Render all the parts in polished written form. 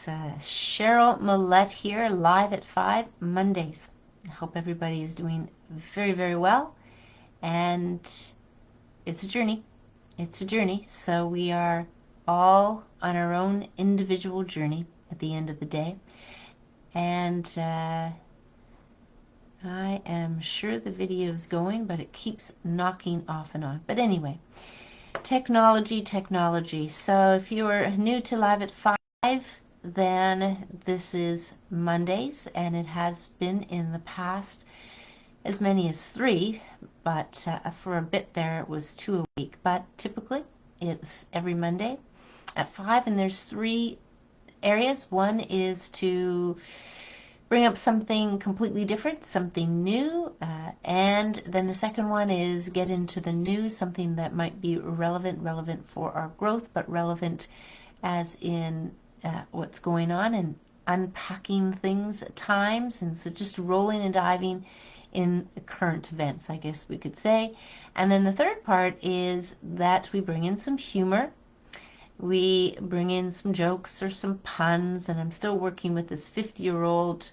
Cheryl Millett here, live at 5 Mondays. I hope everybody is doing very, very well. And it's a journey. It's a journey. So we are all on our own individual journey at the end of the day. And I am sure the video is going, but it keeps knocking off and on. But anyway, technology. So if you are new to live at 5, then this is Mondays, and it has been in the past as many as 3, but for a bit there it was 2 a week. But typically it's every Monday at 5, and there's 3 areas. One is to bring up something completely different, something new, and then the second one is get into the news, something that might be relevant for our growth, but relevant as in what's going on, and unpacking things at times, and so just rolling and diving in current events, I guess we could say. And then the third part is that we bring in some humor. We bring in some jokes or some puns, and I'm still working with this 50-year-old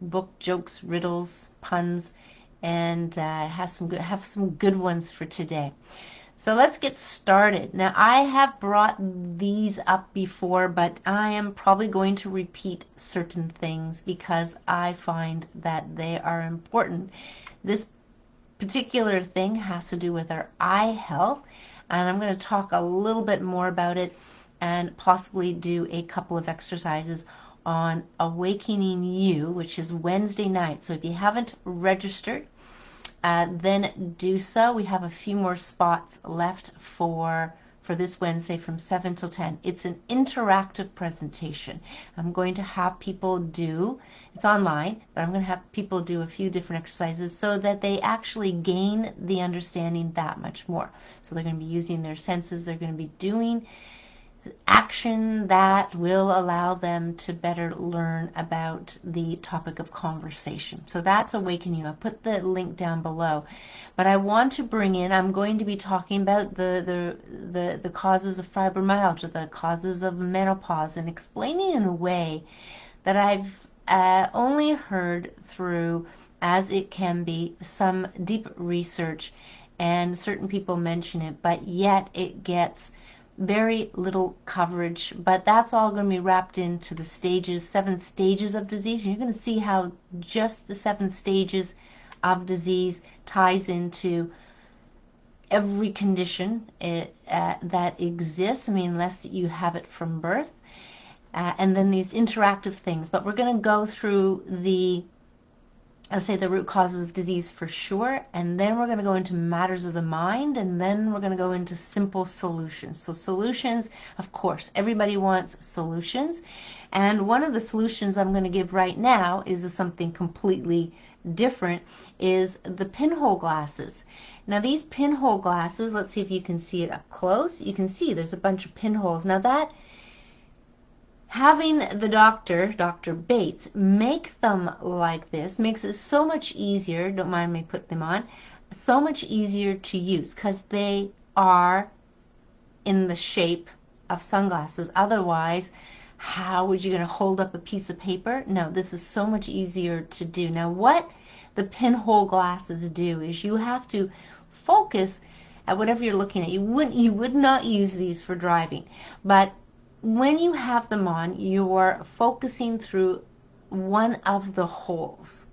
book, jokes, riddles, puns, and have some good ones for today. So let's get started. Now, I have brought these up before, but I am probably going to repeat certain things because I find that they are important. This particular thing has to do with our eye health, and I'm going to talk a little bit more about it and possibly do a couple of exercises on Awakening You, which is Wednesday night. So if you haven't registered, then do so. We have a few more spots left for this Wednesday from 7 till 10. It's an interactive presentation. I'm going to have people do, it's online, but I'm going to have people do a few different exercises so that they actually gain the understanding that much more. So they're going to be using their senses, they're going to be doing action that will allow them to better learn about the topic of conversation. So that's Awaken You. I put the link down below. But I want to bring in, I'm going to be talking about the causes of fibromyalgia, the causes of menopause, and explaining in a way that I've only heard through, as it can be, some deep research, and certain people mention it, but yet it gets very little coverage. But that's all going to be wrapped into the stages, 7 stages of disease. And you're going to see how just the 7 stages of disease ties into every condition that exists. I mean, unless you have it from birth. And then these interactive things. But we're going to go through let's say the root causes of disease for sure, and then we're going to go into matters of the mind, and then we're going to go into simple solutions. So solutions, of course, everybody wants solutions, and one of the solutions I'm going to give right now is something completely different, is the pinhole glasses. Now these pinhole glasses, let's see if you can see it up close. You can see there's a bunch of pinholes. Now that having the doctor, Dr. Bates, make them like this makes it so much easier, don't mind me put them on, so much easier to use because they are in the shape of sunglasses. Otherwise, how would you going to hold up a piece of paper? No, this is so much easier to do. Now what the pinhole glasses do is you have to focus at whatever you're looking at. You would not use these for driving, but when you have them on, you're focusing through one of the holes,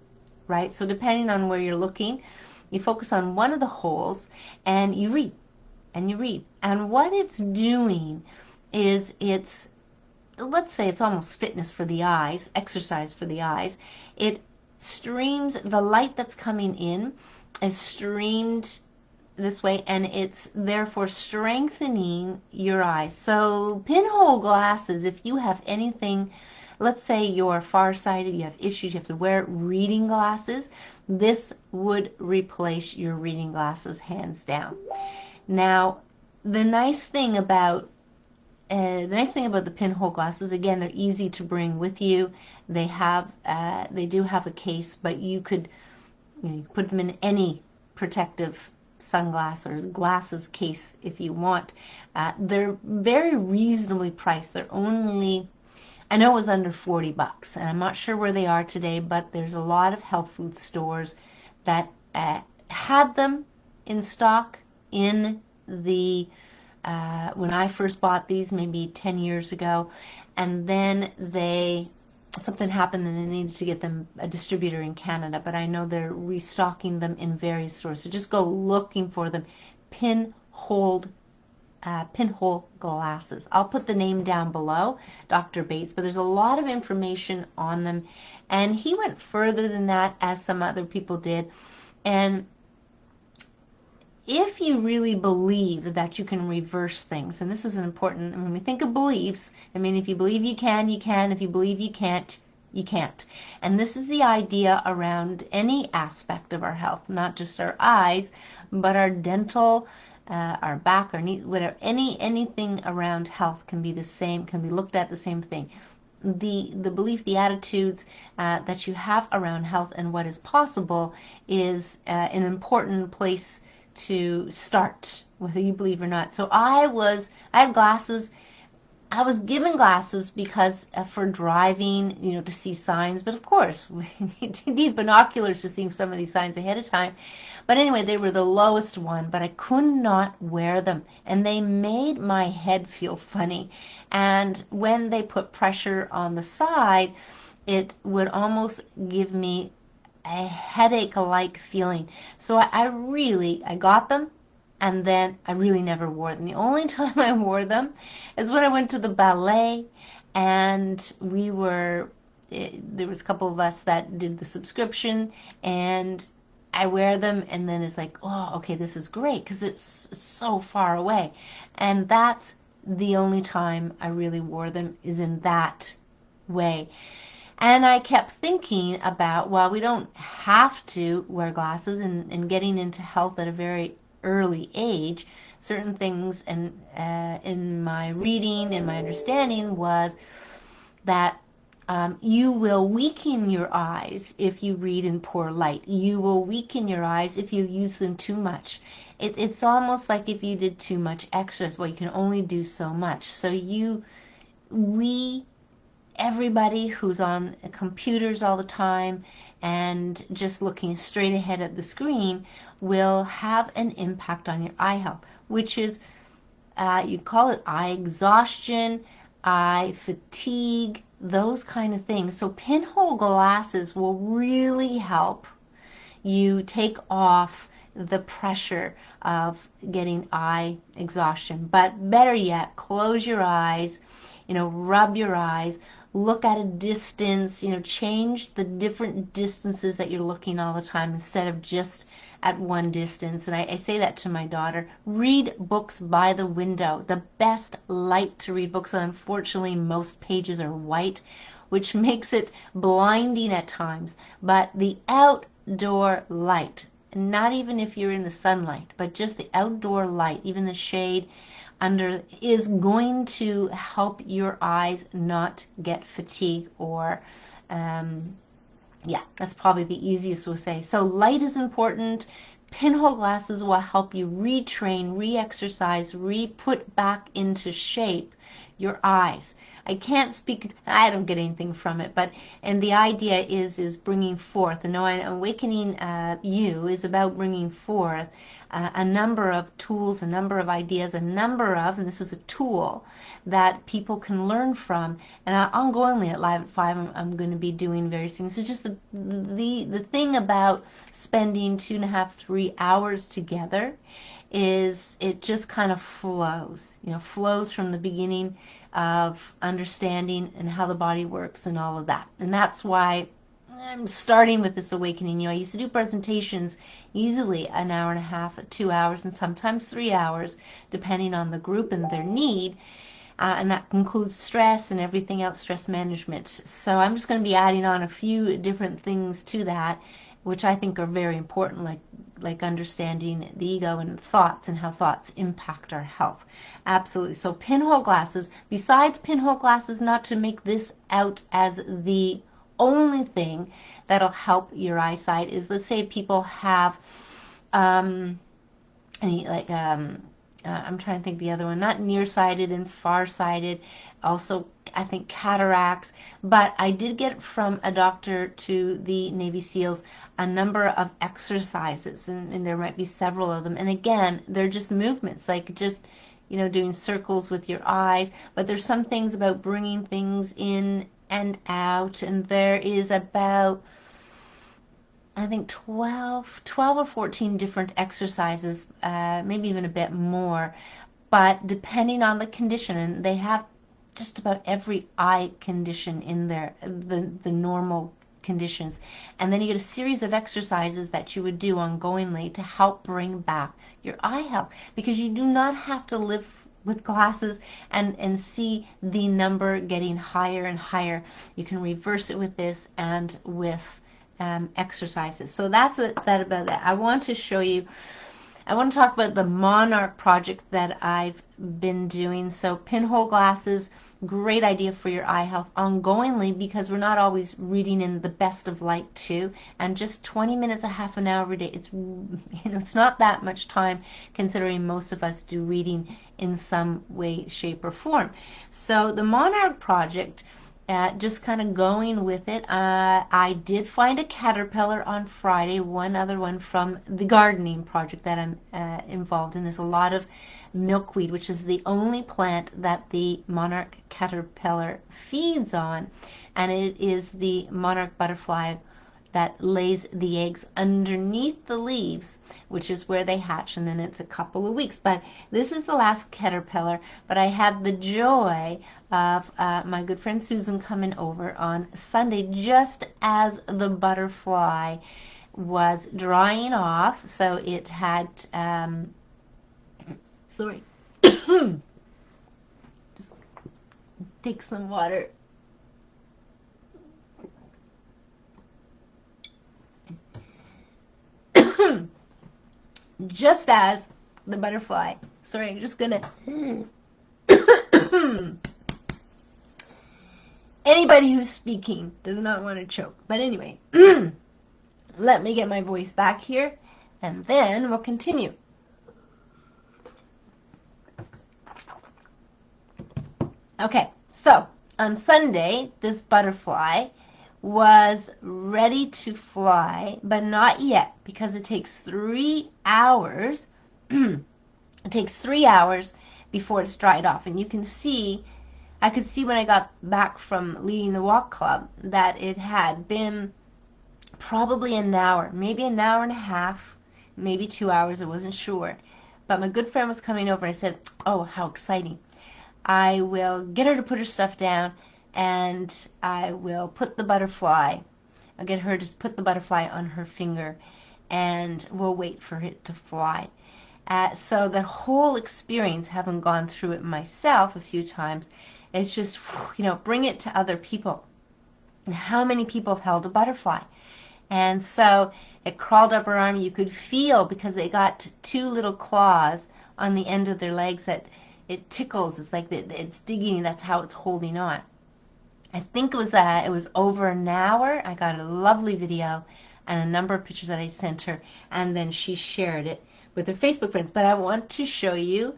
right? So depending on where you're looking, you focus on one of the holes and you read, and you read. And what it's doing is let's say it's almost fitness for the eyes, exercise for the eyes. It streams, the light that's coming in is streamed this way, and it's therefore strengthening your eyes. So pinhole glasses, if you have anything, let's say you're farsighted, you have issues, you have to wear reading glasses, this would replace your reading glasses hands down. Now the nice thing about the pinhole glasses, again, they're easy to bring with you. They do have a case, but you could put them in any protective sunglasses or glasses case if you want. They're very reasonably priced. They're only I know it was under $40, and I'm not sure where they are today, but there's a lot of health food stores that had them in stock in the when I first bought these maybe 10 years ago, and then something happened and they needed to get them a distributor in Canada, but I know they're restocking them in various stores. So just go looking for them. Pinhole glasses. I'll put the name down below, Dr. Bates, but there's a lot of information on them. And he went further than that, as some other people did. And if you really believe that you can reverse things, and this is important, when we think of beliefs, I mean, if you believe you can, you can. If you believe you can't, you can't. And this is the idea around any aspect of our health, not just our eyes, but our dental, our back, our knee, whatever, anything around health can be the same, can be looked at the same thing. The belief, the attitudes that you have around health and what is possible is an important place to start, whether you believe or not. So I had glasses. I was given glasses because for driving, to see signs. But of course, we need binoculars to see some of these signs ahead of time. But anyway, they were the lowest one, but I could not wear them. And they made my head feel funny. And when they put pressure on the side, it would almost give me a headache-like feeling. So I got them, and then I really never wore them. The only time I wore them is when I went to the ballet, and there was a couple of us that did the subscription, and I wear them, and then it's like, oh, okay, this is great, because it's so far away. And that's the only time I really wore them, is in that way. And I kept thinking about, well, we don't have to wear glasses, and getting into health at a very early age. Certain things, and in my reading and my understanding was that you will weaken your eyes if you read in poor light. You will weaken your eyes if you use them too much. It's almost like if you did too much exercise. Well, you can only do so much. So everybody who's on computers all the time and just looking straight ahead at the screen will have an impact on your eye health, which is, you call it eye exhaustion, eye fatigue, those kind of things. So pinhole glasses will really help you take off the pressure of getting eye exhaustion. But better yet, close your eyes, rub your eyes, look at a distance, change the different distances that you're looking all the time instead of just at one distance. And I say that to my daughter. Read books by the window. The best light to read books on. Unfortunately, most pages are white, which makes it blinding at times. But the outdoor light, not even if you're in the sunlight, but just the outdoor light, even the shade under, is going to help your eyes not get fatigue or yeah, that's probably the easiest way to say. So light is important. Pinhole glasses will help you retrain, re-exercise, re-put back into shape your eyes. I can't speak, I don't get anything from it, and the idea is bringing forth, and awakening you is about bringing forth a number of tools, a number of ideas, and this is a tool that people can learn from. And ongoingly at Live at 5, I'm going to be doing various things. So just the thing about spending 2.5, 3 hours together is it just kind of flows, flows from the beginning of understanding and how the body works and all of that. And that's why I'm starting with this awakening. I used to do presentations easily an hour and a half, 2 hours, and sometimes 3 hours, depending on the group and their need. And that includes stress and everything else, stress management. So I'm just going to be adding on a few different things to that, which I think are very important, like understanding the ego and thoughts and how thoughts impact our health. Absolutely. So pinhole glasses, besides pinhole glasses, not to make this out as the only thing that'll help your eyesight, is, let's say people have I'm trying to think the other one, not nearsighted and farsighted, also I think cataracts, but I did get from a doctor to the Navy SEALs a number of exercises, and there might be several of them. And again, they're just movements, like just, you know, doing circles with your eyes, but there's some things about bringing things in and out, and there is about, I think 12 or 14 different exercises, maybe even a bit more, but depending on the condition, and they have just about every eye condition in there, the normal conditions. And then you get a series of exercises that you would do ongoingly to help bring back your eye health, because you do not have to live with glasses and see the number getting higher and higher. You can reverse it with this and with exercises. So that's that about that. I want to show you, I want to talk about the Monarch Project that I've been doing. So pinhole glasses, great idea for your eye health ongoingly, because we're not always reading in the best of light too. And just 20 minutes, a half an hour every day, it's, you know, it's not that much time considering most of us do reading in some way, shape, or form. So the Monarch Project, just kind of going with it. I did find a caterpillar on Friday, one other one from the gardening project that I'm involved in. There's a lot of milkweed, which is the only plant that the monarch caterpillar feeds on, and it is the monarch butterfly that lays the eggs underneath the leaves, which is where they hatch, and then it's a couple of weeks. But this is the last caterpillar, but I had the joy of my good friend Susan coming over on Sunday just as the butterfly was drying off. So it had, sorry, just take some water. Just as the butterfly, sorry, I'm just gonna, anybody who's speaking does not want to choke, but anyway, let me get my voice back here, and then we'll continue. Okay, so on Sunday, this butterfly was ready to fly, but not yet, because it takes 3 hours. It takes 3 hours before it's dried off. And you can see, I could see when I got back from leading the walk club that it had been probably an hour, maybe an hour and a half, maybe 2 hours, I wasn't sure. But my good friend was coming over, and I said, oh, how exciting. I will get her to put her stuff down, and I will put the butterfly, I'll get her to put the butterfly on her finger, and we'll wait for it to fly. So the whole experience, having gone through it myself a few times, is just, you know, bring it to other people. And how many people have held a butterfly? And so it crawled up her arm. You could feel, because they got 2 little claws on the end of their legs, that it tickles. It's like it's digging. That's how it's holding on. I think it was over an hour. I got a lovely video and a number of pictures that I sent her, and then she shared it with her Facebook friends. But I want to show you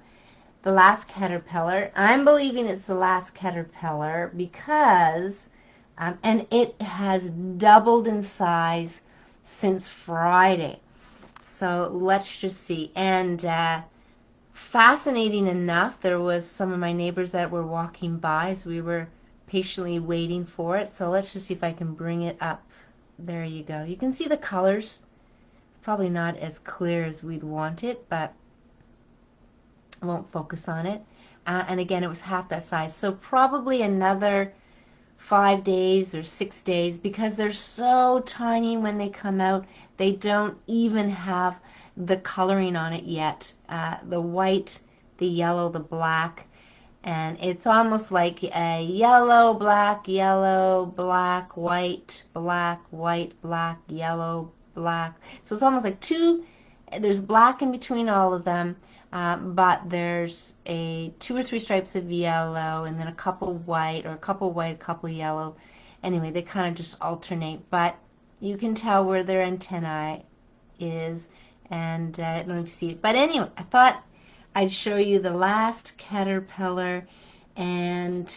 the last caterpillar. I'm believing it's the last caterpillar because, and it has doubled in size since Friday. So let's just see. And fascinating enough, there was some of my neighbors that were walking by as we were patiently waiting for it. So let's just see if I can bring it up. There you go. You can see the colors. It's probably not as clear as we'd want it, but I won't focus on it. And again, it was half that size. So probably another 5 days or 6 days, because they're so tiny when they come out. They don't even have the coloring on it yet. The white, the yellow, the black, and it's almost like a yellow, black, white, black, yellow, black. So it's almost like there's black in between all of them, but there's 2 or 3 stripes of yellow, and then a couple white, or a couple white, a couple yellow. Anyway, they kind of just alternate, but you can tell where their antennae is, and I don't know if you see it. But anyway, I thought I'd show you the last caterpillar, and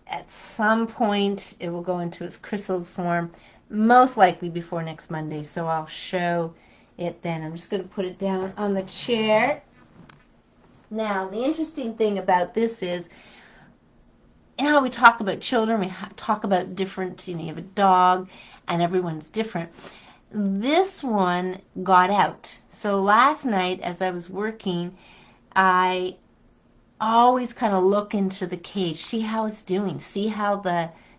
at some point it will go into its chrysalis form, most likely before next Monday, so I'll show it then. I'm just going to put it down on the chair. Now, the interesting thing about this is, you know how we talk about children, we talk about different, you have a dog and everyone's different. This one got out. So last night as I was working, I always kind of look into the cage, see how it's doing, see how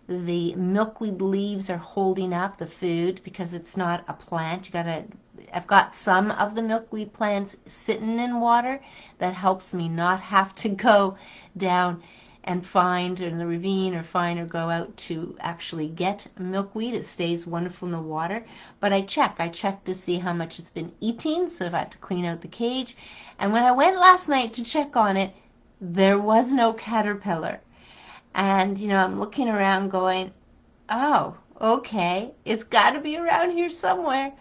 the milkweed leaves are holding up the food, because it's not a plant. I've got some of the milkweed plants sitting in water that helps me not have to go down and find in the ravine or find or go out to actually get milkweed. It stays wonderful in the water. But I check to see how much it's been eating, so if I have to clean out the cage. And when I went last night to check on it, there was no caterpillar. And, I'm looking around going, oh, okay, it's got to be around here somewhere.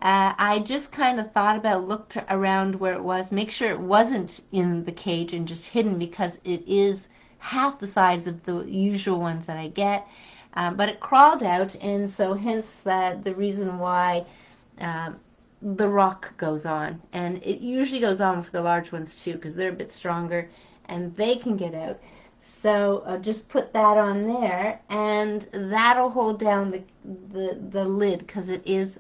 I just kind of looked around where it was, make sure it wasn't in the cage and just hidden, because it is half the size of the usual ones that I get. But it crawled out, and so hence the reason why the rock goes on. And it usually goes on for the large ones too, because they're a bit stronger and they can get out. So I'll just put that on there, and that'll hold down the lid, because it is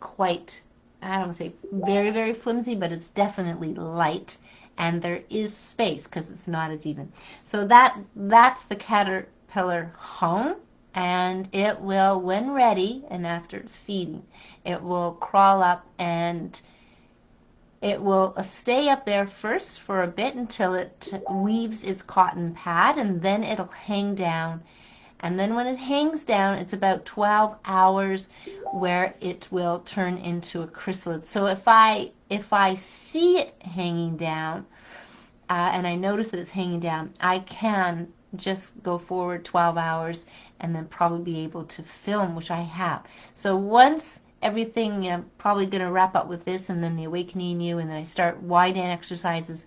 quite, I don't want to say very, very flimsy, but it's definitely light, and there is space because it's not as even. So that's the caterpillar home, and it will, when ready and after it's feeding, it will crawl up, and it will stay up there first for a bit until it weaves its cotton pad, and then it'll hang down. And then when it hangs down, it's about 12 hours where it will turn into a chrysalis. So if I see it hanging down, and I notice that it's hanging down, I can just go forward 12 hours and then probably be able to film, which I have. So once everything, probably going to wrap up with this, and then the Awakening You, and then I start wide and exercises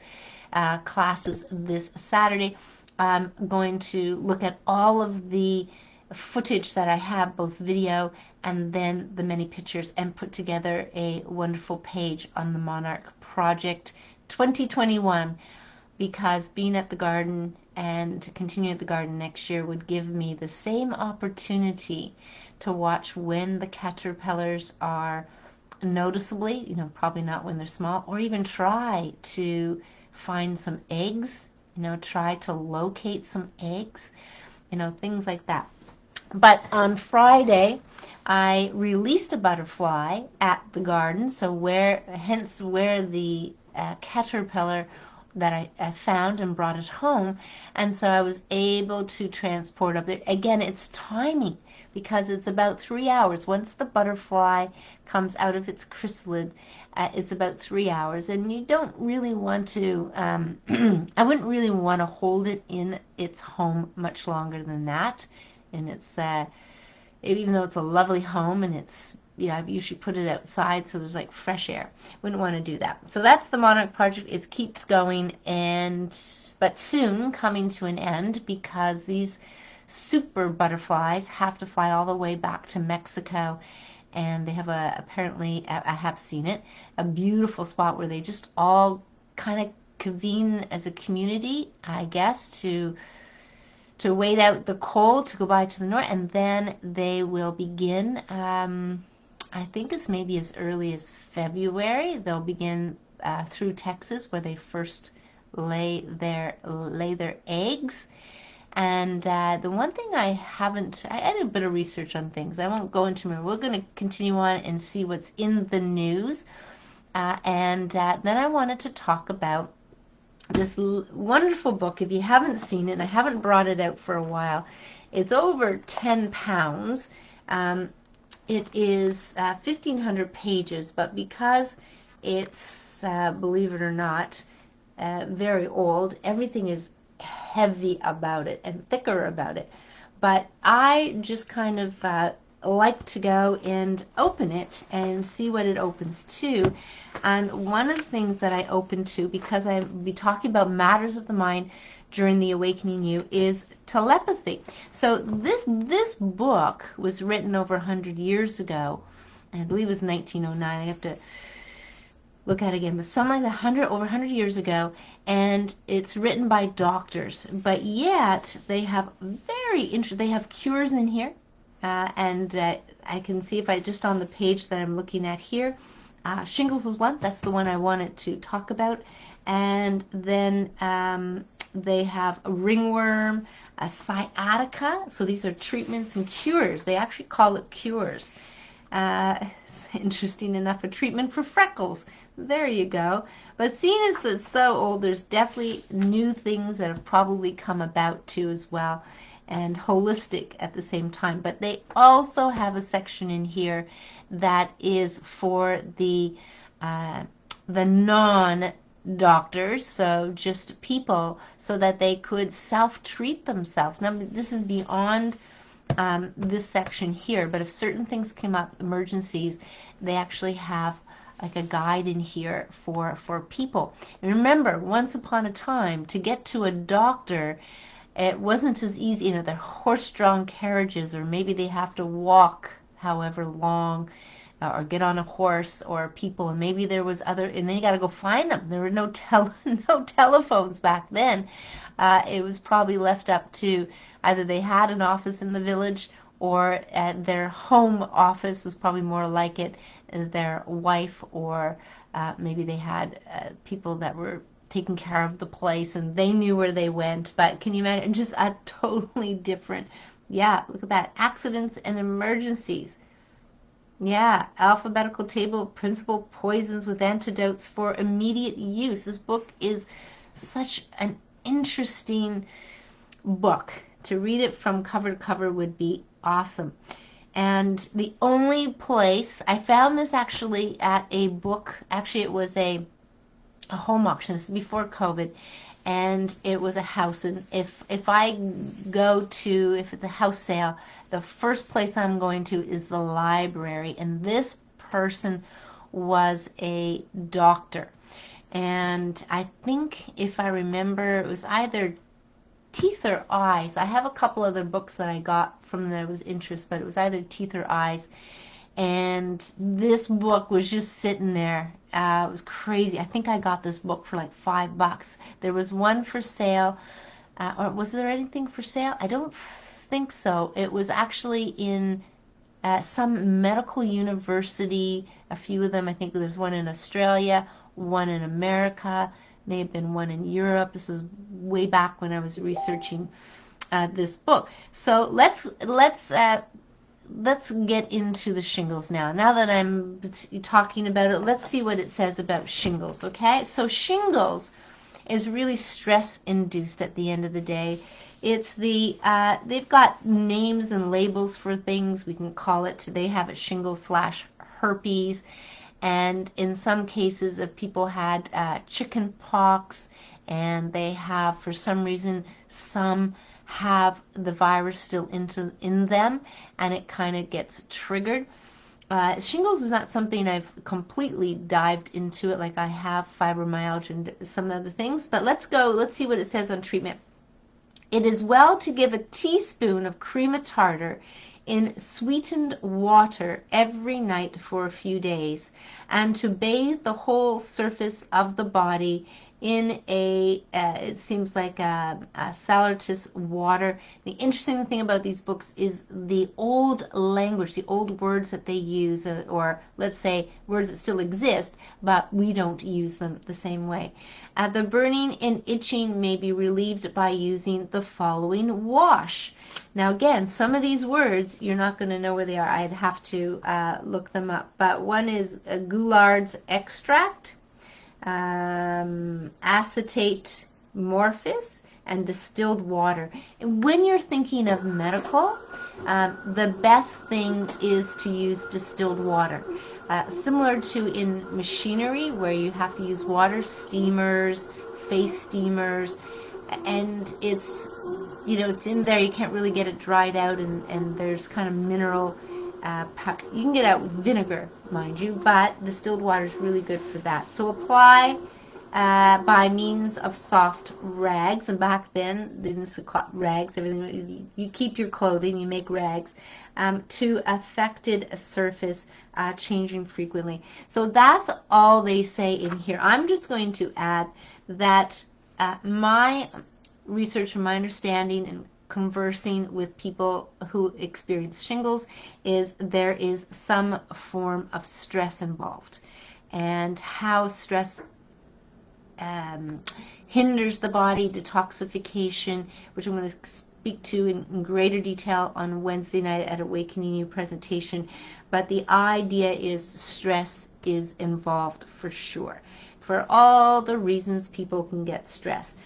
classes this Saturday. I'm going to look at all of the footage that I have, both video and then the many pictures, and put together a wonderful page on the Monarch Project 2021, because being at the garden and continuing at the garden next year would give me the same opportunity to watch when the caterpillars are noticeably, probably not when they're small, or even try to find some eggs, try to locate some eggs, things like that. But on Friday, I released a butterfly at the garden, so hence where the caterpillar that I found and brought it home, and so I was able to transport up there. Again, it's timing, because it's about 3 hours. Once the butterfly comes out of its chrysalis, it's about 3 hours, and you don't really want to, I wouldn't really want to hold it in its home much longer than that. And it's, even though it's a lovely home, and it's, I've usually put it outside so there's like fresh air. Wouldn't want to do that. So that's the Monarch Project. It keeps going, but soon coming to an end, because these super butterflies have to fly all the way back to Mexico, and they have apparently, I have seen it, a beautiful spot where they just all kind of convene as a community, I guess, to wait out the cold, to go by to the north, and then they will begin, I think it's maybe as early as February, they'll begin through Texas, where they first lay their eggs. And the one thing I did a bit of research on things. I won't go into it. We're going to continue on and see what's in the news. And then I wanted to talk about this wonderful book. If you haven't seen it, and I haven't brought it out for a while, it's over 10 pounds. It is 1,500 pages, but because it's, believe it or not, very old, everything is heavy about it and thicker about it. But I just kind of like to go and open it and see what it opens to. And one of the things that I open to, because I'll be talking about matters of the mind, during the Awakening You is telepathy. So this book was written over 100 years ago. I believe it was 1909. I have to look at it again, but something like over 100 years ago, and it's written by doctors. But yet they have they have cures in here, and I can see if I just on the page that I'm looking at here, shingles is one. That's the one I wanted to talk about, and then they have a ringworm, a sciatica. So these are treatments and cures. They actually call it cures. It's interesting enough, a treatment for freckles. There you go. But seeing as it's so old, there's definitely new things that have probably come about too as well, and holistic at the same time. But they also have a section in here that is for the non-doctors, so just people, so that they could self-treat themselves. Now, this is beyond this section here, but if certain things came up, emergencies, they actually have like a guide in here for people. And remember, once upon a time, to get to a doctor, it wasn't as easy. You know, they're horse-drawn carriages, or maybe they have to walk however long, or get on a horse, or people, and maybe there was other, and then you got to go find them. There were no no telephones back then. It was probably left up to either they had an office in the village, or at their home office was probably more like it, their wife, or maybe they had people that were taking care of the place and they knew where they went. But can you imagine, just a totally different, yeah, look at that, accidents and emergencies. Yeah, alphabetical table of principal poisons with antidotes for immediate use. This book is such an interesting book. To read it from cover to cover would be awesome. And the only place, I found this actually at a book, actually it was a home auction. This is before COVID, and it was a house. And if I go to, if it's a house sale, the first place I'm going to is the library. And this person was a doctor. And I think, if I remember, it was either teeth or eyes. I have a couple other books that I got from that was interest, but it was either teeth or eyes. And this book was just sitting there. It was crazy. I think I got this book for like $5. There was one for sale, or was there anything for sale? I don't think so. It was actually in some medical university, a few of them. I think there's one in Australia, one in America, may have been one in Europe. This was way back when I was researching this book. So let's get into the shingles now. Now that I'm talking about it, let's see what it says about shingles, okay? So shingles is really stress-induced at the end of the day. It's the, they've got names and labels for things. We can call it, they have it shingle/herpes. And in some cases, if people had chicken pox, and they have, for some reason, some have the virus still in them, and it kind of gets triggered. Shingles is not something I've completely dived into it like I have fibromyalgia and some other things, but let's see what it says on treatment. It is well to give a teaspoon of cream-tartar in sweetened water every night for a few days, and to bathe the whole surface of the body in it seems like a saleratus water. The interesting thing about these books is the old language, the old words that they use, or let's say words that still exist, but we don't use them the same way. The burning and itching may be relieved by using the following wash. Now again, some of these words, you're not going to know where they are. I'd have to look them up. But one is Goulard's extract, acetate morphis, and distilled water. And when you're thinking of medical, the best thing is to use distilled water. Similar to in machinery, where you have to use water, steamers, face steamers, and it's, you know, it's in there, you can't really get it dried out, and there's kind of mineral, you can get out with vinegar, mind you, but distilled water is really good for that. So apply by means of soft rags. And back then, they didn't say rags, everything. You keep your clothing, you make rags, to affected surface, changing frequently. So that's all they say in here. I'm just going to add that my research and my understanding and conversing with people who experience shingles is there is some form of stress involved, and how stress hinders the body, detoxification, which I'm going to speak to in greater detail on Wednesday night at Awakening You presentation. But the idea is stress is involved for sure, for all the reasons people can get stressed.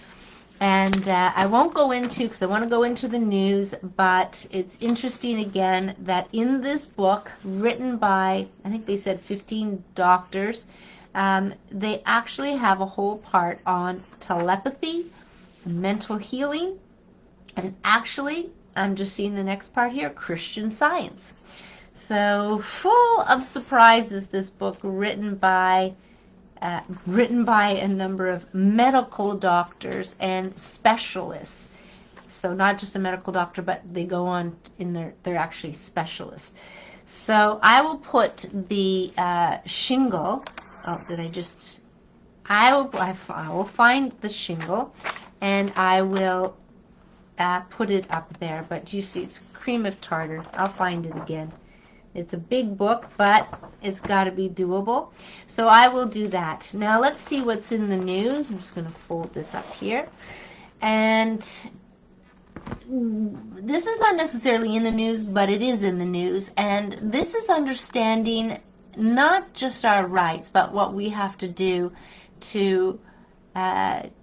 And I won't go into, because I want to go into the news, but it's interesting again that in this book, written by, I think they said 15 doctors, they actually have a whole part on telepathy, mental healing, and actually, I'm just seeing the next part here, Christian Science. So full of surprises, this book, written by a number of medical doctors and specialists. So not just a medical doctor, but they go on in they're actually specialists. So I will put the shingle. Oh, did I just? I will find the shingle, and I will put it up there. But you see, it's cream of tartar. I'll find it again. It's a big book, but it's got to be doable. So I will do that. Now let's see what's in the news. I'm just going to fold this up here. And this is not necessarily in the news, but it is in the news. And this is understanding not just our rights, but what we have to do to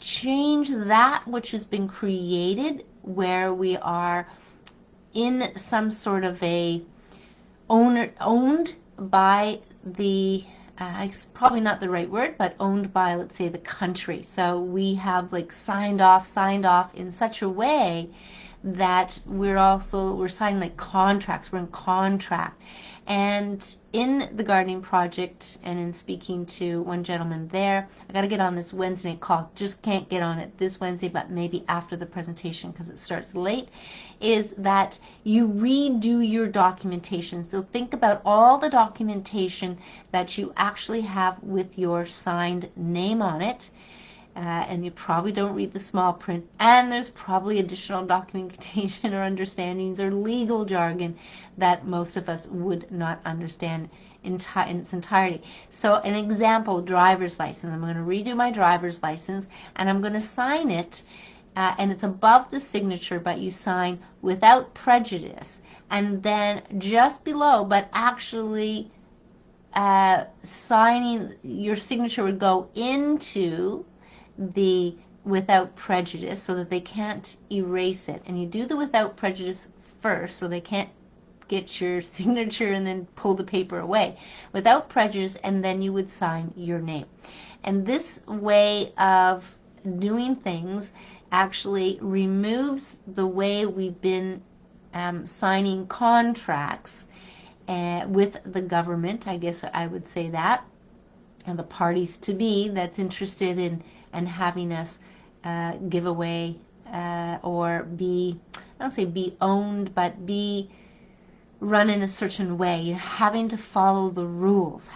change that which has been created, where we are in some sort of a owned by the, it's probably not the right word, but owned by, let's say, the country. So we have like signed off in such a way that we're signing like contracts. We're in contract. And in the Gardening Project, and in speaking to one gentleman there, I got to get on this Wednesday call. Just can't get on it this Wednesday, but maybe after the presentation because it starts late, is that you redo your documentation. So think about all the documentation that you actually have with your signed name on it. And you probably don't read the small print, and there's probably additional documentation or understandings or legal jargon that most of us would not understand in its entirety. So an example, driver's license. I'm going to redo my driver's license, and I'm going to sign it, and it's above the signature, but you sign without prejudice. And then just below, but actually signing, your signature would go into the without prejudice so that they can't erase it. And you do the without prejudice first so they can't get your signature and then pull the paper away. Without prejudice, and then you would sign your name. And this way of doing things actually removes the way we've been signing contracts with the government, I guess I would say that, and the parties to be that's interested in and having us give away or be, I don't say be owned, but be run in a certain way, having to follow the rules,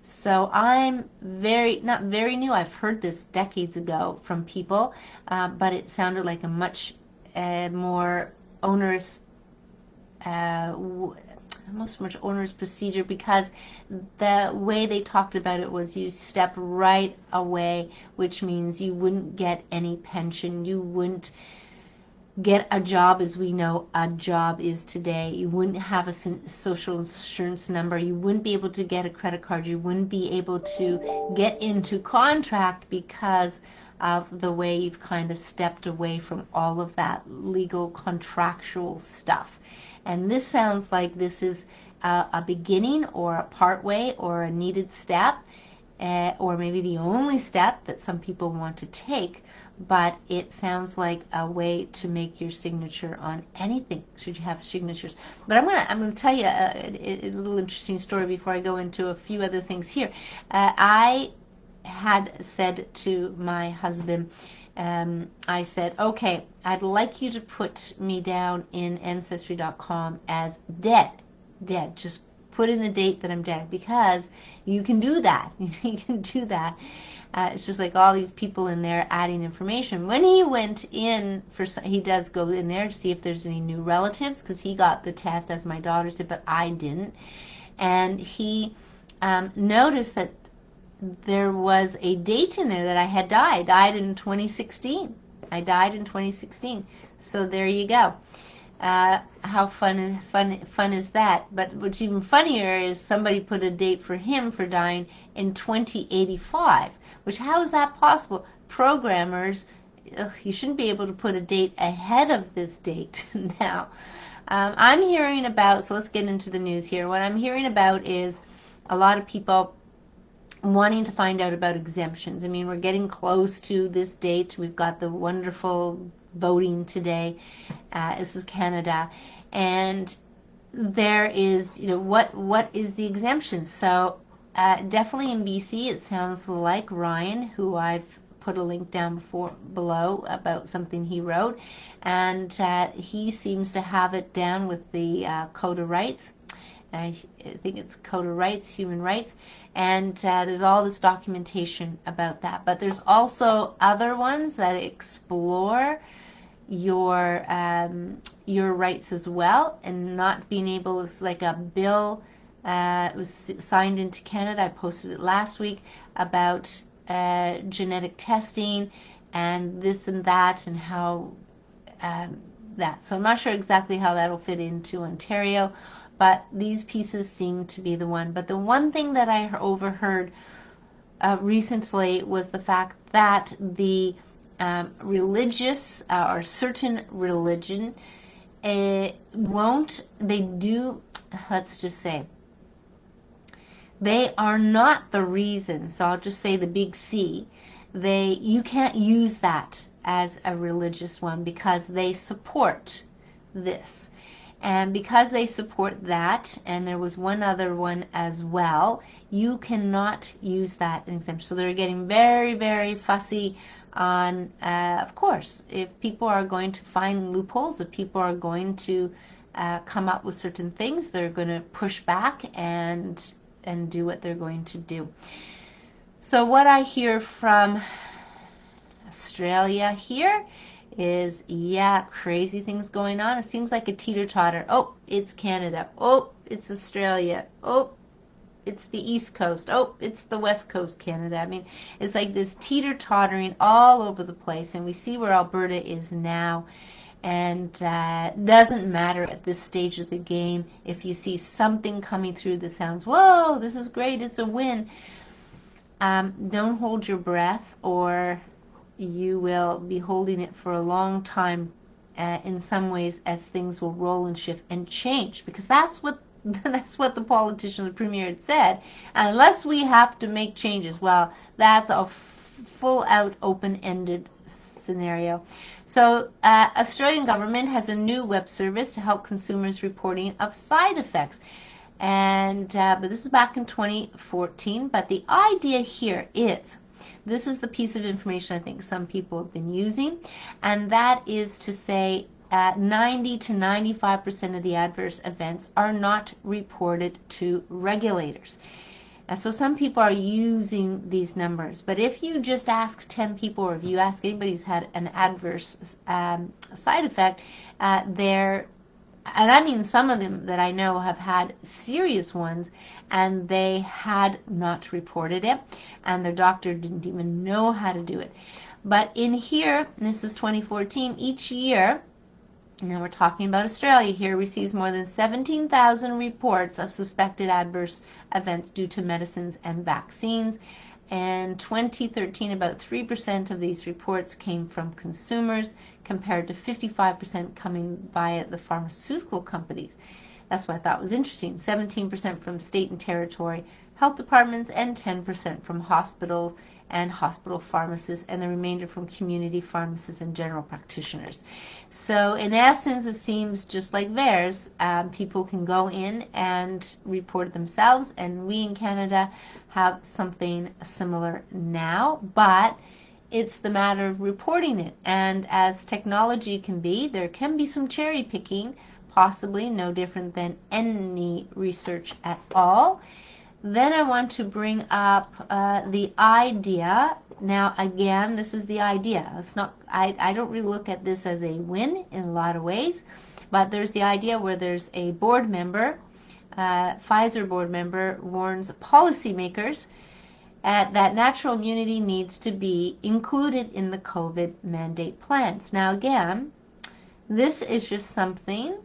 So I'm not very new. I've heard this decades ago from people, but it sounded like a much more onerous much onerous procedure, because the way they talked about it was you step right away, which means you wouldn't get any pension, you wouldn't get a job as we know a job is today, you wouldn't have a social insurance number, you wouldn't be able to get a credit card, you wouldn't be able to get into contract because of the way you've kind of stepped away from all of that legal contractual stuff. And this sounds like this is a beginning or a part way or a needed step, or maybe the only step that some people want to take, but it sounds like a way to make your signature on anything, should you have signatures. But I'm gonna tell you a little interesting story before I go into a few other things here. I had said to my husband, I said, okay, I'd like you to put me down in Ancestry.com as dead. Just put in a date that I'm dead, because you can do that. You can do that. It's just like all these people in there adding information. When he went in he does go in there to see if there's any new relatives, because he got the test as my daughter did, but I didn't. And he noticed that there was a date in there that I had died in 2016. I died in 2016. So there you go. How fun is that? But what's even funnier is somebody put a date for him for dying in 2085, which, how is that possible? Programmers, you shouldn't be able to put a date ahead of this date now. I'm hearing about, so let's get into the news here. What I'm hearing about is a lot of people wanting to find out about exemptions. I mean, we're getting close to this date. We've got the wonderful voting today. This is Canada, and there is, what is the exemption? So definitely in BC, it sounds like Ryan, who I've put a link down below about something he wrote, and he seems to have it down with the Code of Rights. I think it's Code of Rights, Human Rights, and there's all this documentation about that. But there's also other ones that explore your rights as well, and not being able, it's like a bill, it was signed into Canada, I posted it last week, about genetic testing and this and that, and how that. So I'm not sure exactly how that'll fit into Ontario, but these pieces seem to be the one. But the one thing that I overheard recently was the fact that the religious or certain religion let's just say, they are not the reason. So I'll just say the big C. You can't use that as a religious one, because they support this. And because they support that, and there was one other one as well, you cannot use that in exemption. So they're getting very, very fussy on, of course, if people are going to find loopholes, if people are going to come up with certain things, they're going to push back and do what they're going to do. So what I hear from Australia here is, yeah, crazy things going on. It seems like a teeter-totter. Oh, it's Canada. Oh, it's Australia. Oh, it's the East Coast. Oh, it's the West Coast Canada. I mean, it's like this teeter-tottering all over the place, and we see where Alberta is now. And doesn't matter at this stage of the game if you see something coming through that sounds, whoa, this is great, it's a win. Don't hold your breath, or you will be holding it for a long time in some ways, as things will roll and shift and change, because that's what the politician, the premier, had said. Unless we have to make changes, well, that's a full-out open-ended scenario. So Australian government has a new web service to help consumers reporting of side effects. And but this is back in 2014. But the idea here is, this is the piece of information I think some people have been using, and that is to say 90 to 95% of the adverse events are not reported to regulators. And so some people are using these numbers, but if you just ask 10 people, or if you ask anybody who's had an adverse side effect, and I mean some of them that I know have had serious ones, and they had not reported it, and their doctor didn't even know how to do it. But in here, and this is 2014, each year, now we're talking about Australia here, receives more than 17,000 reports of suspected adverse events due to medicines and vaccines. And 2013, about 3% of these reports came from consumers, compared to 55% coming via the pharmaceutical companies. That's what I thought was interesting. 17% from state and territory, health departments and 10% from hospitals and hospital pharmacists, and the remainder from community pharmacists and general practitioners. So in essence, it seems just like theirs. People can go in and report themselves, and we in Canada have something similar now, but it's the matter of reporting it. And as technology can be, there can be some cherry picking, possibly no different than any research at all. Then I want to bring up the idea. Now, again, this is the idea. It's not. I don't really look at this as a win in a lot of ways, but there's the idea where there's a board member, Pfizer board member, warns policymakers that natural immunity needs to be included in the COVID mandate plans. Now, again, this is just something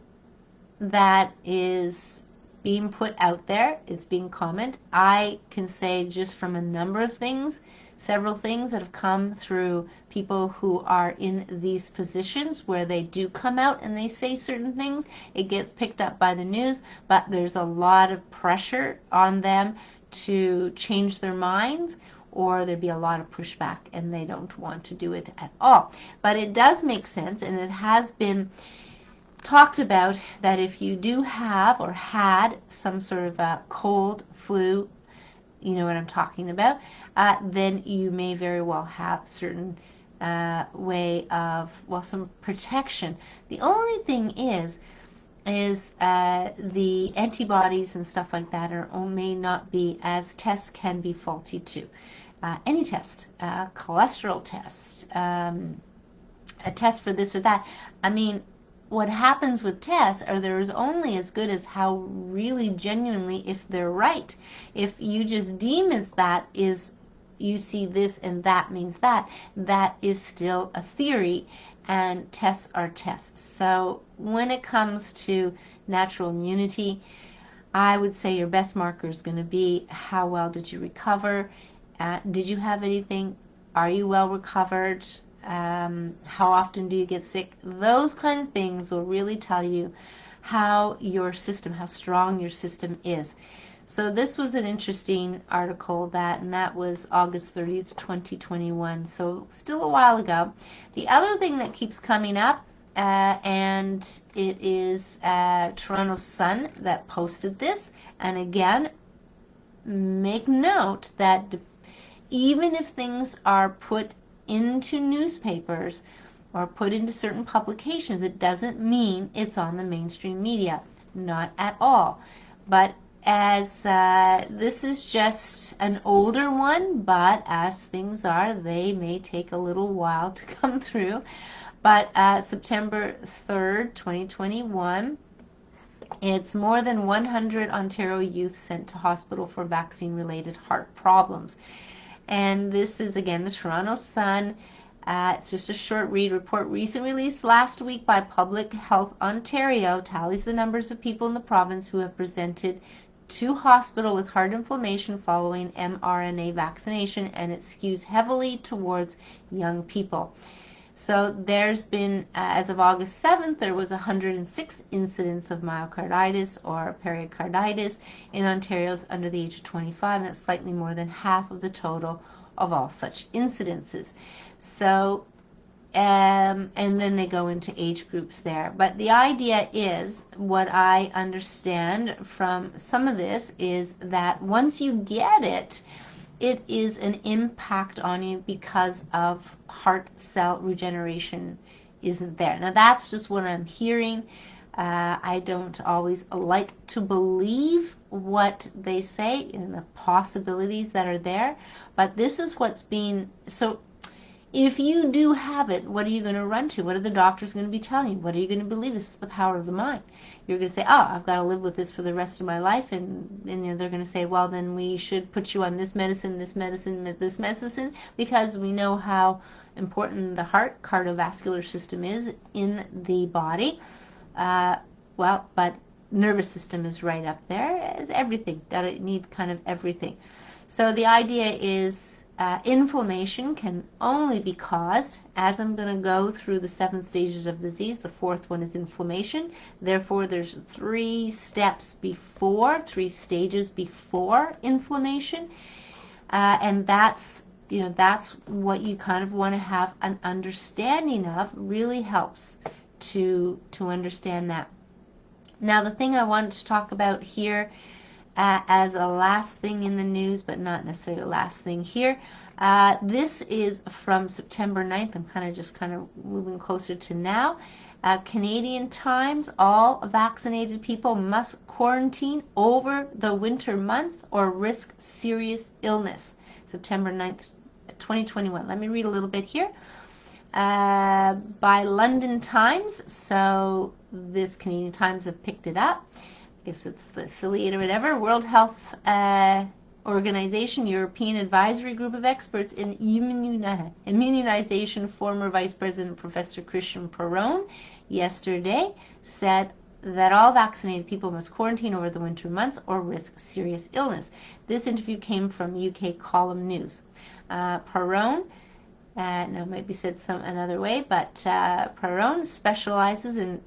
that is being put out there. It's being commented. I can say just from a number of things, several things that have come through people who are in these positions where they do come out and they say certain things. It gets picked up by the news, but there's a lot of pressure on them to change their minds, or there'd be a lot of pushback and they don't want to do it at all. But it does make sense, and it has been talked about that if you do have or had some sort of a cold, flu, you know what I'm talking about, then you may very well have certain way of, well, some protection. The only thing is the antibodies and stuff like that may not be, as tests can be faulty too. Any test, cholesterol test, a test for this or that. I mean, what happens with tests are they're only as good as how really genuinely, if they're right. If you just deem as that is, you see this and that means that, that is still a theory, and tests are tests. So when it comes to natural immunity, I would say your best marker is going to be how well did you recover? Did you have anything? Are you well recovered? How often do you get sick? Those kind of things will really tell you how your system, how strong your system is. So this was an interesting article and that was August 30th, 2021. So still a while ago. The other thing that keeps coming up, and it is Toronto Sun that posted this. And again, make note that even if things are put into newspapers or put into certain publications, it doesn't mean it's on the mainstream media. Not at all. But as this is just an older one, but as things are, they may take a little while to come through. But September 3rd, 2021, it's more than 100 Ontario youth sent to hospital for vaccine-related heart problems. And this is, again, the Toronto Sun. It's just a short read. Report recently released last week by Public Health Ontario tallies the numbers of people in the province who have presented to hospital with heart inflammation following mRNA vaccination, and it skews heavily towards young people. So there's been, as of August 7th, there was 106 incidents of myocarditis or pericarditis in Ontario's under the age of 25. That's slightly more than half of the total of all such incidences. So, and then they go into age groups there. But the idea is, what I understand from some of this is that once you get it, it is an impact on you because of heart cell regeneration isn't there. Now that's just what I'm hearing. I don't always like to believe what they say and the possibilities that are there, but this is what's being, so if you do have it, what are you going to run to? What are the doctors going to be telling you? What are you going to believe? This is the power of the mind. You're going to say, oh, I've got to live with this for the rest of my life. And you know, they're going to say, well, then we should put you on this medicine, this medicine, this medicine, because we know how important the heart, cardiovascular system is in the body. Well, but nervous system is right up there as everything. Got to need kind of everything. So the idea is, inflammation can only be caused, as I'm going to go through the 7 stages of disease. The 4th one is inflammation. Therefore, there's 3 steps before, 3 stages before inflammation, and that's that's what you kind of want to have an understanding of. Really helps to understand that. Now, the thing I wanted to talk about here as a last thing in the news, but not necessarily the last thing here. This is from September 9th. I'm kind of moving closer to now. Canadian Times, all vaccinated people must quarantine over the winter months or risk serious illness. September 9th, 2021. Let me read a little bit here. By London Times, so this Canadian Times have picked it up. I guess it's the affiliate or whatever. World Health Organization European Advisory Group of Experts in Immunization, former Vice President Professor Christian Perron yesterday said that all vaccinated people must quarantine over the winter months or risk serious illness. This interview came from UK Column News. Perron, now it might be said another way, but Perron specializes in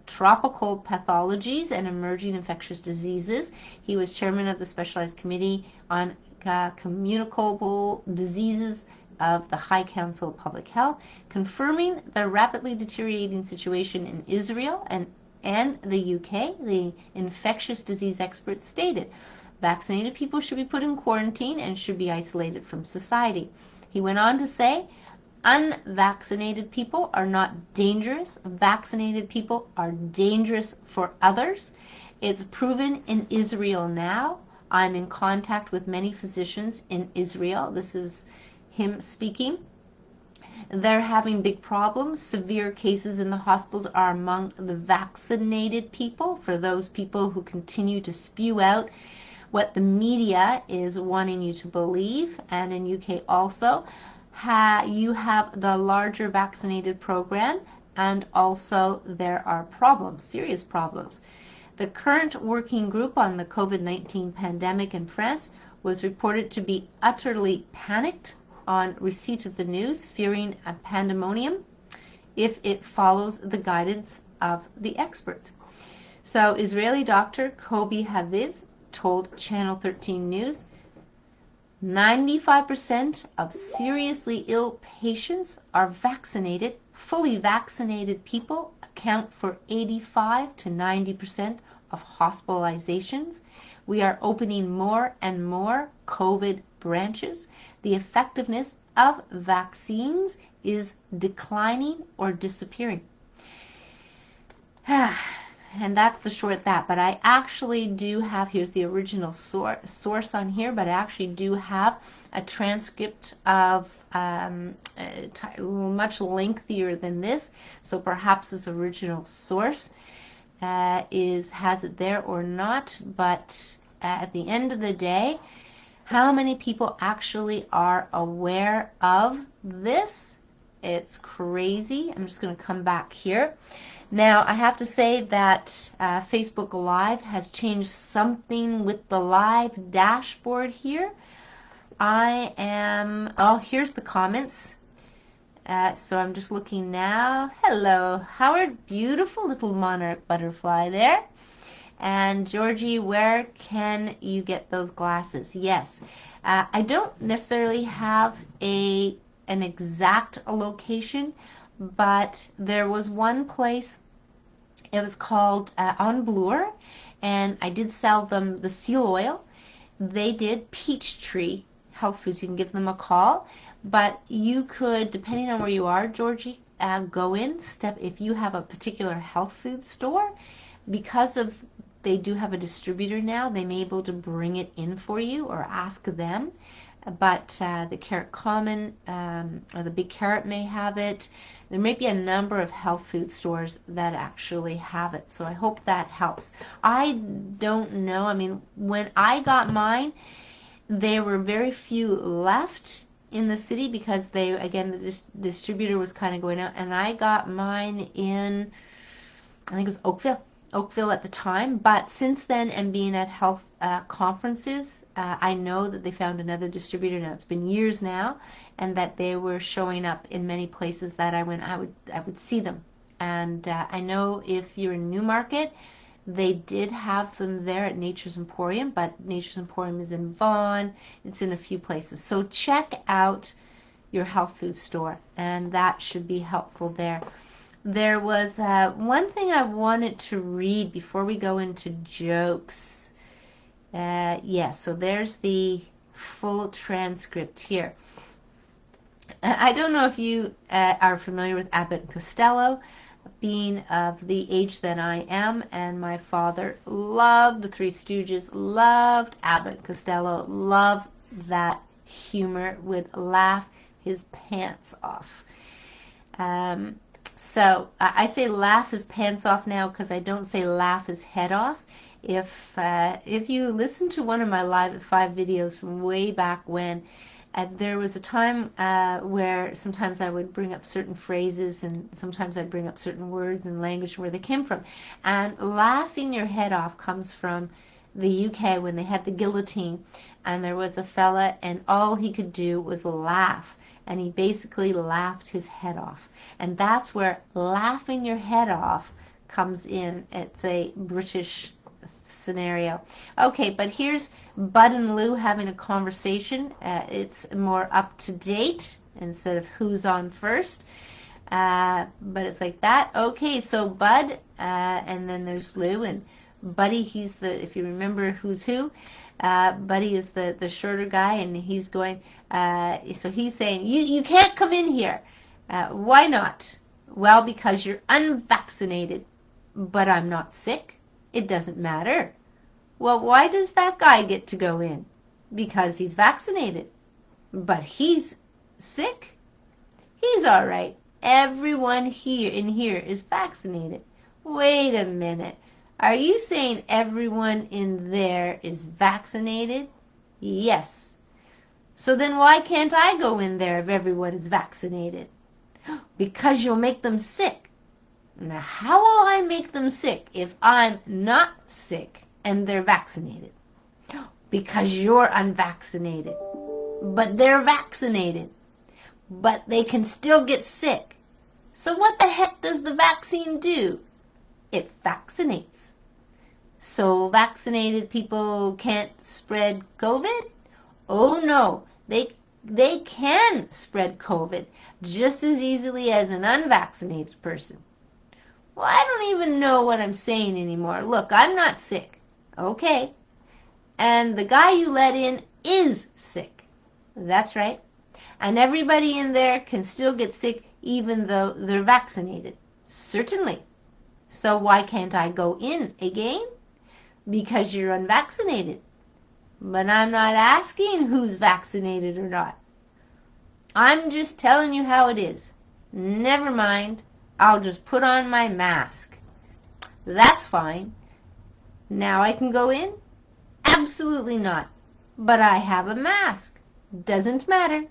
tropical pathologies and emerging infectious diseases. He was chairman of the Specialized Committee on Communicable Diseases of the High Council of Public Health, confirming the rapidly deteriorating situation in Israel and the UK. The infectious disease experts stated, vaccinated people should be put in quarantine and should be isolated from society. He went on to say, unvaccinated people are not dangerous. Vaccinated people are dangerous for others. It's proven in Israel now. I'm in contact with many physicians in Israel. This is him speaking. They're having big problems. Severe cases in the hospitals are among the vaccinated people. For those people who continue to spew out what the media is wanting you to believe, and in UK also, you have the larger vaccinated program, and also there are problems, serious problems. The current working group on the COVID-19 pandemic in France was reported to be utterly panicked on receipt of the news, fearing a pandemonium if it follows the guidance of the experts. So Israeli doctor Kobi Haviv told Channel 13 News, 95% of seriously ill patients are vaccinated. Fully vaccinated people account for 85 to 90% of hospitalizations. We are opening more and more COVID branches. The effectiveness of vaccines is declining or disappearing. And that's the short that, but I actually do have, here's the original source on here, but I actually do have a transcript of much lengthier than this, so perhaps this original source has it there or not, but at the end of the day, how many people actually are aware of this? It's crazy. I'm just going to come back here. Now, I have to say that Facebook Live has changed something with the live dashboard here. Here's the comments. So I'm just looking now. Hello, Howard, beautiful little monarch butterfly there. And Georgie, where can you get those glasses? Yes, I don't necessarily have an exact location, but there was one place, it was called On Bloor, and I did sell them the seal oil. They did Peachtree Health Foods. You can give them a call, but you could, depending on where you are, Georgie, go in, if you have a particular health food store, because of they do have a distributor now, they may be able to bring it in for you or ask them. But the Carrot Common or the Big Carrot may have it. There may be a number of health food stores that actually have it. So I hope that helps. I don't know. I mean, when I got mine, there were very few left in the city because the distributor was kind of going out. And I got mine in, I think it was Oakville at the time. But since then, and being at health conferences, I know that they found another distributor now. It's been years now, and that they were showing up in many places that I went. I would see them, and I know if you're in Newmarket, they did have them there at Nature's Emporium, but Nature's Emporium is in Vaughan. It's in a few places. So check out your health food store, and that should be helpful there. There was one thing I wanted to read before we go into jokes. Yes, so there's the full transcript here. I don't know if you are familiar with Abbott and Costello. Being of the age that I am, and my father loved the Three Stooges, loved Abbott and Costello, loved that humor, would laugh his pants off. So I say laugh his pants off now because I don't say laugh his head off. If you listen to one of my Live at 5 videos from way back when, there was a time where sometimes I would bring up certain phrases, and sometimes I'd bring up certain words and language where they came from. And laughing your head off comes from the UK when they had the guillotine, and there was a fella, and all he could do was laugh, and he basically laughed his head off. And that's where laughing your head off comes in. It's a British scenario. Okay, but here's Bud and Lou having a conversation. It's more up to date instead of who's on first. But it's like that. Okay, so Bud, and then there's Lou, and Buddy, he's the, if you remember who's who, Buddy is the shorter guy, and he's going, so he's saying, you can't come in here. Why not? Well, because you're unvaccinated. But I'm not sick. It doesn't matter. Well, why does that guy get to go in? Because he's vaccinated. But he's sick? He's all right. Everyone here in here is vaccinated. Wait a minute. Are you saying everyone in there is vaccinated? Yes. So then why can't I go in there if everyone is vaccinated? Because you'll make them sick. Now, how will I make them sick if I'm not sick and they're vaccinated? Because you're unvaccinated. But they're vaccinated. But they can still get sick. So what the heck does the vaccine do? It vaccinates. So vaccinated people can't spread COVID? Oh no, they can spread COVID just as easily as an unvaccinated person. Well, I don't even know what I'm saying anymore. Look, I'm not sick. Okay. And the guy you let in is sick. That's right. And everybody in there can still get sick even though they're vaccinated. Certainly. So why can't I go in again? Because you're unvaccinated. But I'm not asking who's vaccinated or not. I'm just telling you how it is. Never mind. I'll just put on my mask. That's fine. Now I can go in? Absolutely not. But I have a mask. Doesn't matter.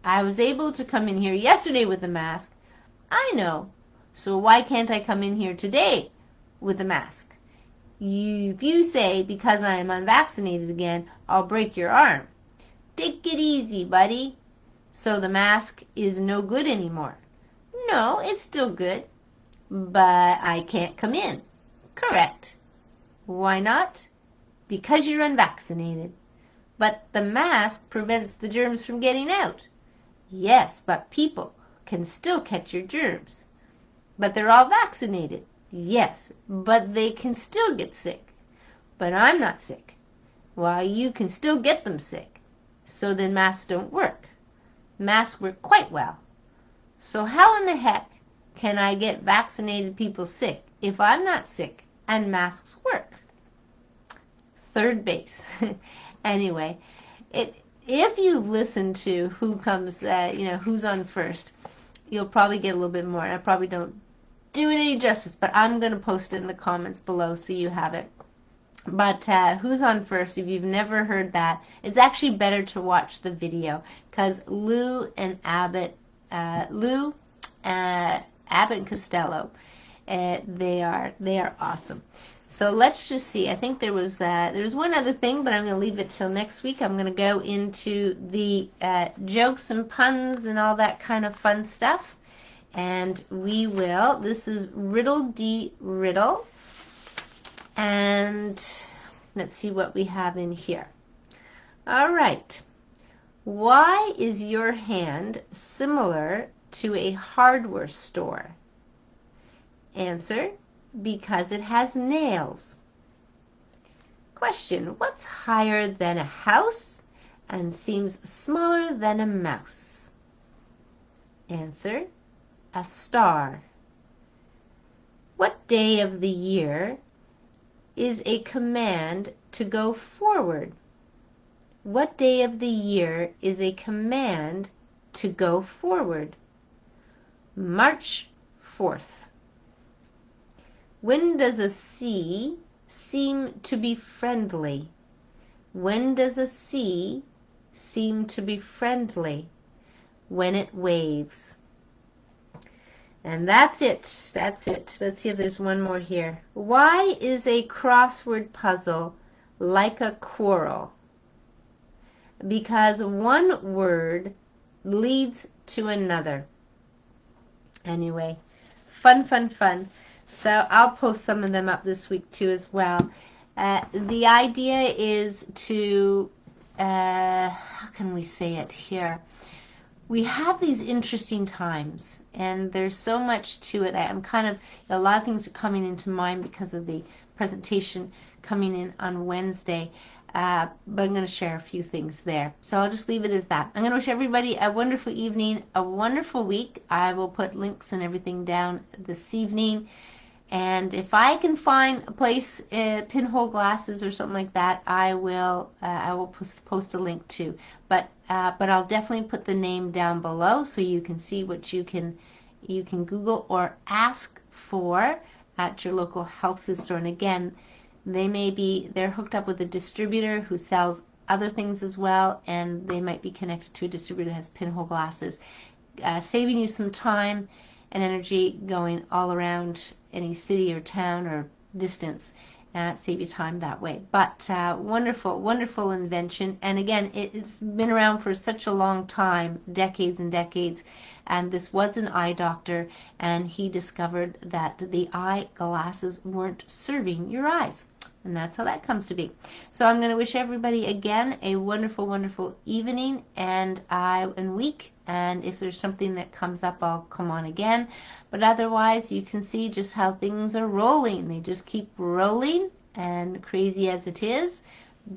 I was able to come in here yesterday with a mask. I know. So why can't I come in here today with a mask? If you say because I am unvaccinated again, I'll break your arm. Take it easy, buddy. So the mask is no good anymore. No, it's still good, but I can't come in. Correct. Why not? Because you're unvaccinated. But the mask prevents the germs from getting out. Yes, but people can still catch your germs. But they're all vaccinated. Yes, but they can still get sick. But I'm not sick. Well, you can still get them sick. So then masks don't work. Masks work quite well. So how in the heck can I get vaccinated people sick if I'm not sick and masks work? Third base. Anyway, if you listen to who comes, who's on first, you'll probably get a little bit more. I probably don't do it any justice, but I'm going to post it in the comments below so you have it. But who's on first, if you've never heard that, it's actually better to watch the video because Lou and Abbott and Costello, they are awesome. So let's just see. I think there's one other thing, but I'm going to leave it till next week. I'm going to go into the jokes and puns and all that kind of fun stuff. And we will. This is Riddle D Riddle. And let's see what we have in here. All right. Why is your hand similar to a hardware store? Answer: because it has nails. Question: what's higher than a house and seems smaller than a mouse? Answer: a star. What day of the year is a command to go forward? What day of the year is a command to go forward? March 4th. When does a sea seem to be friendly? When does a sea seem to be friendly? When it waves. And that's it. That's it. Let's see if there's one more here. Why is a crossword puzzle like a quarrel? Because one word leads to another. Anyway, fun, fun, fun. So I'll post some of them up this week too as well. The idea is to, how can we say it here? We have these interesting times, and there's so much to it. I'm kind of, a lot of things are coming into mind because of the presentation coming in on Wednesday. But I'm going to share a few things there. So I'll just leave it as that. I'm going to wish everybody a wonderful evening, a wonderful week. I will put links and everything down this evening. And if I can find a place, pinhole glasses or something like that, I will post a link to. But I'll definitely put the name down below so you can see what you can Google or ask for at your local health food store. And again, they're hooked up with a distributor who sells other things as well, and they might be connected to a distributor that has pinhole glasses, saving you some time and energy going all around any city or town or distance. Save you time that way. But wonderful, wonderful invention. And again, it's been around for such a long time, decades and decades. And this was an eye doctor, and he discovered that the eye glasses weren't serving your eyes. And that's how that comes to be. So I'm going to wish everybody again a wonderful, wonderful evening and week. And if there's something that comes up, I'll come on again. But otherwise, you can see just how things are rolling. They just keep rolling, and crazy as it is.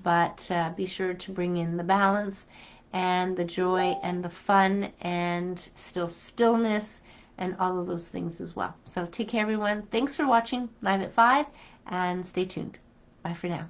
But be sure to bring in the balance and the joy and the fun and stillness and all of those things as well. So take care, everyone. Thanks for watching Live at 5, and stay tuned. Bye for now.